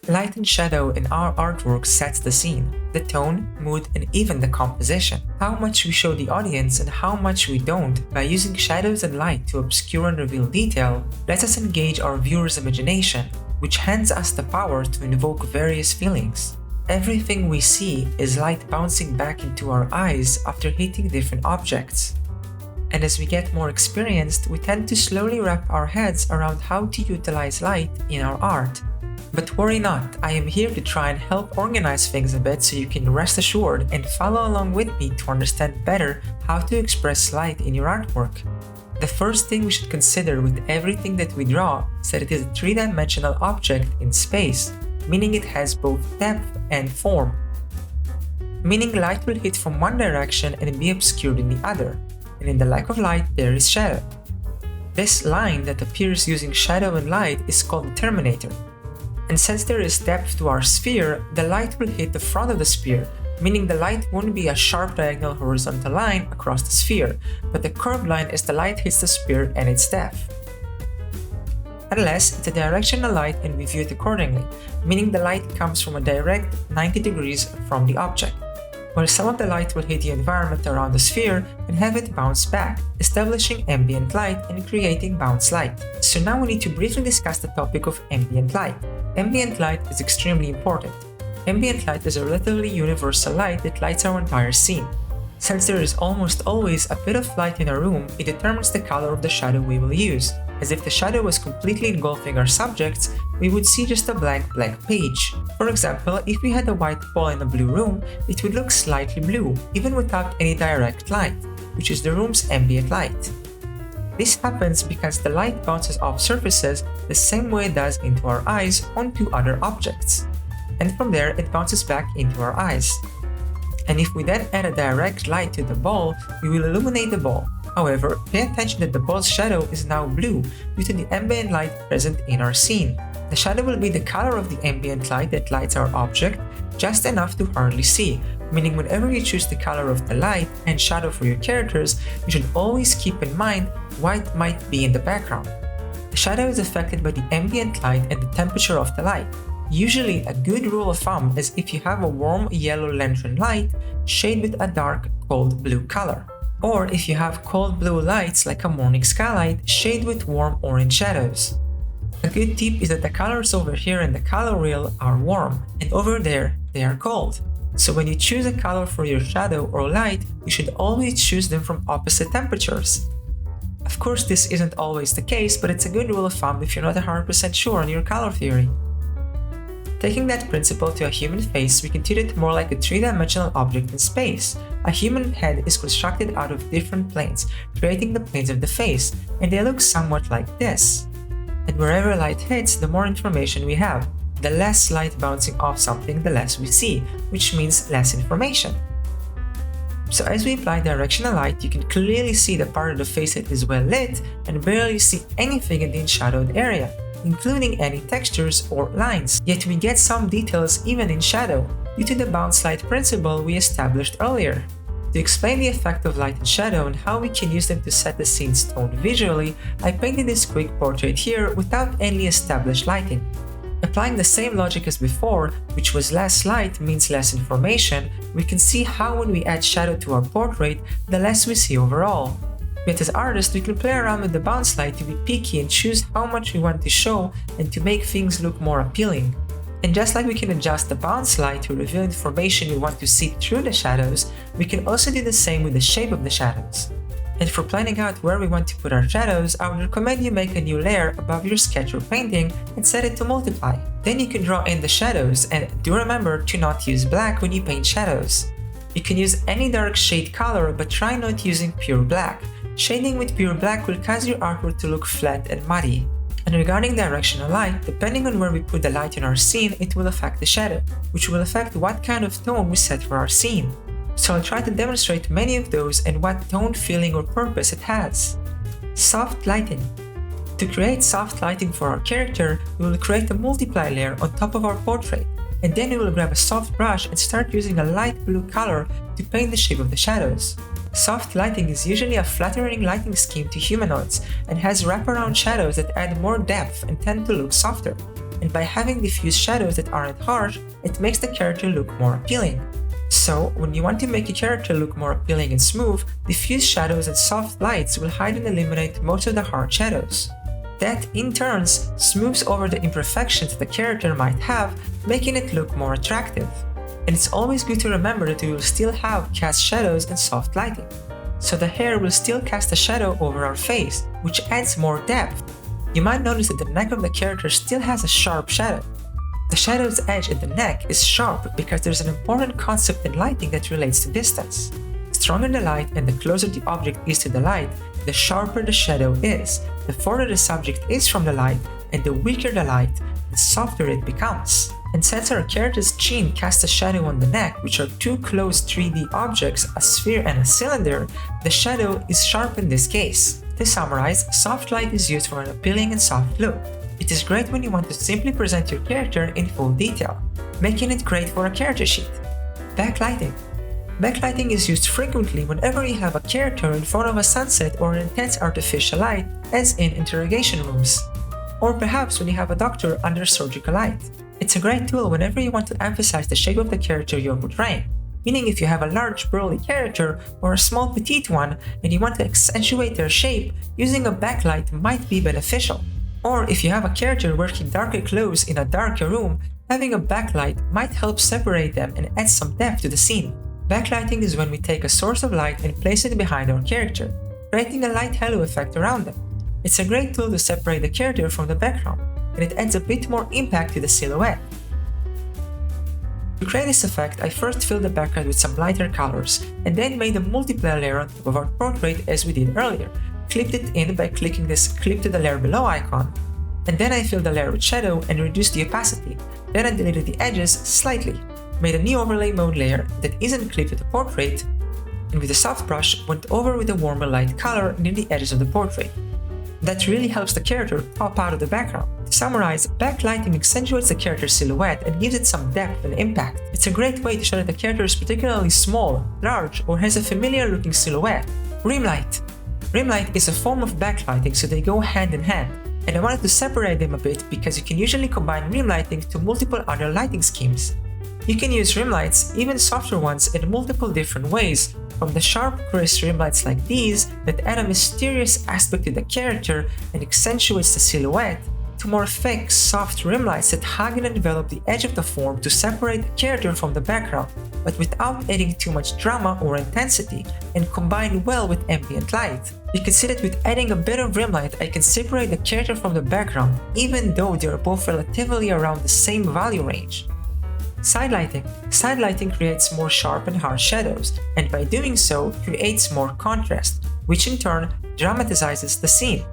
Light and shadow in our artwork sets the scene, the tone, mood, and even the composition. How much we show the audience and how much we don't by using shadows and light to obscure and reveal detail lets us engage our viewers' imagination, which hands us the power to invoke various feelings. Everything we see is light bouncing back into our eyes after hitting different objects. And as we get more experienced, we tend to slowly wrap our heads around how to utilize light in our art. But worry not, I am here to try and help organize things a bit so you can rest assured and follow along with me to understand better how to express light in your artwork. The first thing we should consider with everything that we draw is that it is a three-dimensional object in space, meaning it has both depth and form. Meaning light will hit from one direction and be obscured in the other, and in the lack of light there is shadow. This line that appears using shadow and light is called the terminator. And since there is depth to our sphere, the light will hit the front of the sphere, meaning the light won't be a sharp diagonal horizontal line across the sphere, but the curved line as the light hits the sphere and its depth. Unless it's a directional light and we view it accordingly, meaning the light comes from a direct 90 degrees from the object, while some of the light will hit the environment around the sphere and have it bounce back, establishing ambient light and creating bounce light. So now we need to briefly discuss the topic of ambient light. Ambient light is extremely important. Ambient light is a relatively universal light that lights our entire scene. Since there is almost always a bit of light in a room, it determines the color of the shadow we will use, as if the shadow was completely engulfing our subjects, we would see just a blank page. For example, if we had a white ball in a blue room, it would look slightly blue, even without any direct light, which is the room's ambient light. This happens because the light bounces off surfaces the same way it does into our eyes onto other objects, and from there it bounces back into our eyes. And if we then add a direct light to the ball, we will illuminate the ball. However, pay attention that the ball's shadow is now blue due to the ambient light present in our scene. The shadow will be the color of the ambient light that lights our object, just enough to hardly see, meaning whenever you choose the color of the light and shadow for your characters, you should always keep in mind what might be in the background. The shadow is affected by the ambient light and the temperature of the light. Usually, a good rule of thumb is if you have a warm yellow lantern light, shade with a dark cold blue color. Or if you have cold blue lights like a morning skylight, shade with warm orange shadows. A good tip is that the colors over here in the color wheel are warm, and over there they are cold. So when you choose a color for your shadow or light, you should always choose them from opposite temperatures. Of course, this isn't always the case, but it's a good rule of thumb if you're not 100% sure on your color theory. Taking that principle to a human face, we can treat it more like a three-dimensional object in space. A human head is constructed out of different planes, creating the planes of the face, and they look somewhat like this. And wherever light hits, the more information we have. The less light bouncing off something, the less we see, which means less information. So as we apply directional light, you can clearly see the part of the face that is well lit and barely see anything in the enshadowed area, including any textures or lines. Yet we get some details even in shadow, due to the bounce light principle we established earlier. To explain the effect of light and shadow and how we can use them to set the scene's tone visually, I painted this quick portrait here without any established lighting. Applying the same logic as before, which was less light means less information, we can see how when we add shadow to our portrait, the less we see overall. Yet as artists, we can play around with the bounce light to be picky and choose how much we want to show and to make things look more appealing. And just like we can adjust the bounce light to reveal information we want to see through the shadows, we can also do the same with the shape of the shadows. And for planning out where we want to put our shadows, I would recommend you make a new layer above your sketch or painting and set it to multiply. Then you can draw in the shadows, and do remember to not use black when you paint shadows. You can use any dark shade color, but try not using pure black. Shading with pure black will cause your artwork to look flat and muddy. And regarding directional light, depending on where we put the light in our scene, it will affect the shadow, which will affect what kind of tone we set for our scene. So I'll try to demonstrate many of those and what tone, feeling, or purpose it has. Soft lighting. To create soft lighting for our character, we will create a multiply layer on top of our portrait, and then we will grab a soft brush and start using a light blue color to paint the shape of the shadows. Soft lighting is usually a flattering lighting scheme to humanoids and has wraparound shadows that add more depth and tend to look softer. and by having diffuse shadows that aren't harsh, it makes the character look more appealing. So, when you want to make a character look more appealing and smooth, diffuse shadows and soft lights will hide and eliminate most of the hard shadows. That, in turn, smooths over the imperfections the character might have, making it look more attractive. And it's always good to remember that we will still have cast shadows and soft lighting. So the hair will still cast a shadow over our face, which adds more depth. You might notice that the neck of the character still has a sharp shadow. The shadow's edge at the neck is sharp because there's an important concept in lighting that relates to distance. The stronger the light and the closer the object is to the light, the sharper the shadow is. The further the subject is from the light, and the weaker the light, the softer it becomes. And since our character's chin casts a shadow on the neck, which are two close 3D objects, a sphere and a cylinder, the shadow is sharp in this case. To summarize, soft light is used for an appealing and soft look. It is great when you want to simply present your character in full detail, making it great for a character sheet. Backlighting. Backlighting is used frequently whenever you have a character in front of a sunset or an intense artificial light, as in interrogation rooms. Or perhaps when you have a doctor under surgical light. It's a great tool whenever you want to emphasize the shape of the character you're portraying. Meaning if you have a large burly character or a small petite one and you want to accentuate their shape, using a backlight might be beneficial. Or if you have a character wearing darker clothes in a darker room, having a backlight might help separate them and add some depth to the scene. Backlighting is when we take a source of light and place it behind our character, creating a light halo effect around them. It's a great tool to separate the character from the background, and it adds a bit more impact to the silhouette. To create this effect, I first filled the background with some lighter colors, and then made a multiplayer layer on top of our portrait as we did earlier, clipped it in by clicking this clip to the layer below icon, and then I filled the layer with shadow and reduced the opacity, then I deleted the edges slightly, made a new overlay mode layer that isn't clipped to the portrait, and with a soft brush went over with a warmer light color near the edges of the portrait. That really helps the character pop out of the background. To summarize, backlighting accentuates the character's silhouette and gives it some depth and impact. It's a great way to show that the character is particularly small, large, or has a familiar looking silhouette. Rim light. Rim light is a form of backlighting, so they go hand in hand. And I wanted to separate them a bit because you can usually combine rim lighting to multiple other lighting schemes. You can use rim lights, even softer ones, in multiple different ways, from the sharp, crisp rim lights like these that add a mysterious aspect to the character and accentuates the silhouette, to more thick, soft rim lights that hug and envelop the edge of the form to separate the character from the background, but without adding too much drama or intensity, and combine well with ambient light. You can see that with adding a bit of rim light, I can separate the character from the background, even though they are both relatively around the same value range. Side lighting. Side lighting creates more sharp and harsh shadows, and by doing so, creates more contrast, which in turn dramatizes the scene.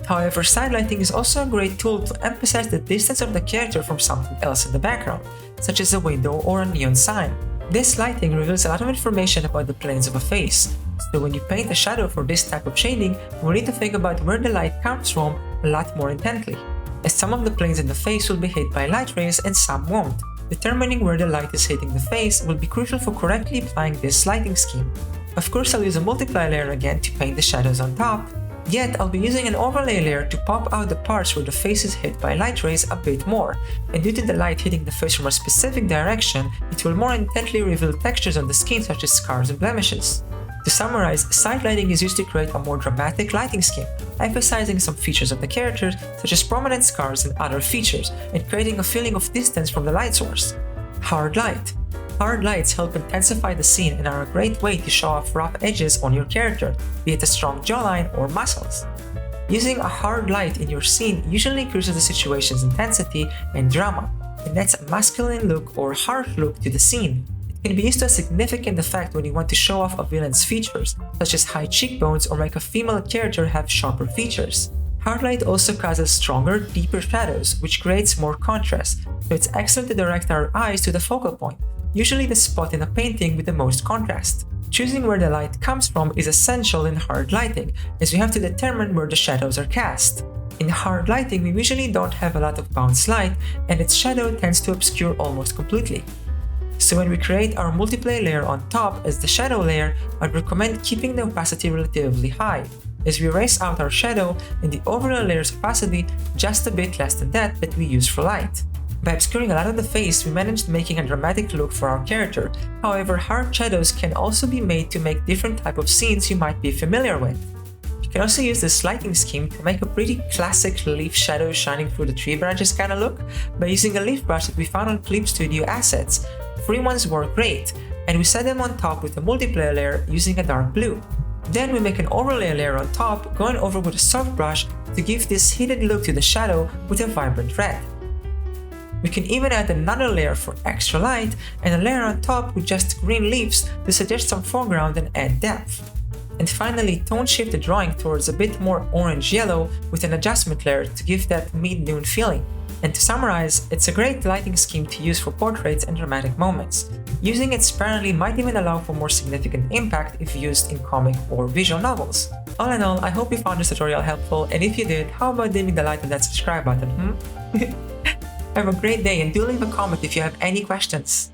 However, side lighting is also a great tool to emphasize the distance of the character from something else in the background, such as a window or a neon sign. This lighting reveals a lot of information about the planes of a face, so when you paint a shadow for this type of shading, we'll need to think about where the light comes from a lot more intently, as some of the planes in the face will be hit by light rays and some won't. Determining where the light is hitting the face will be crucial for correctly applying this lighting scheme. Of course, I'll use a multiply layer again to paint the shadows on top, yet I'll be using an overlay layer to pop out the parts where the face is hit by light rays a bit more, and due to the light hitting the face from a specific direction, it will more intently reveal textures on the skin such as scars and blemishes. To summarize, side lighting is used to create a more dramatic lighting scheme, emphasizing some features of the characters such as prominent scars and other features, and creating a feeling of distance from the light source. Hard light. Hard lights help intensify the scene and are a great way to show off rough edges on your character, be it a strong jawline or muscles. Using a hard light in your scene usually increases the situation's intensity and drama, and adds a masculine look or harsh look to the scene. It can be used to a significant effect when you want to show off a villain's features, such as high cheekbones or make a female character have sharper features. Hard light also causes stronger, deeper shadows, which creates more contrast, so it's excellent to direct our eyes to the focal point, usually the spot in a painting with the most contrast. Choosing where the light comes from is essential in hard lighting, as we have to determine where the shadows are cast. In hard lighting, we usually don't have a lot of bounce light, and its shadow tends to obscure almost completely. So when we create our multiply layer on top as the shadow layer, I'd recommend keeping the opacity relatively high. is we erase out our shadow and the overlay layer's opacity just a bit less than that we use for light. By obscuring a lot of the face, we managed making a dramatic look for our character. However, hard shadows can also be made to make different type of scenes you might be familiar with. You can also use this lighting scheme to make a pretty classic leaf shadow shining through the tree branches kind of look by using a leaf brush that we found on Clip Studio assets. Free ones work great, and we set them on top with a multiplayer layer using a dark blue. Then we make an overlay layer on top, going over with a soft brush to give this hidden look to the shadow with a vibrant red. We can even add another layer for extra light and a layer on top with just green leaves to suggest some foreground and add depth. And finally, tone shift the drawing towards a bit more orange-yellow with an adjustment layer to give that mid-noon feeling. And to summarize, it's a great lighting scheme to use for portraits and dramatic moments. Using it sparingly might even allow for more significant impact if used in comic or visual novels. All in all, I hope you found this tutorial helpful, and if you did, how about dimming the light on that subscribe button, Have a great day and do leave a comment if you have any questions.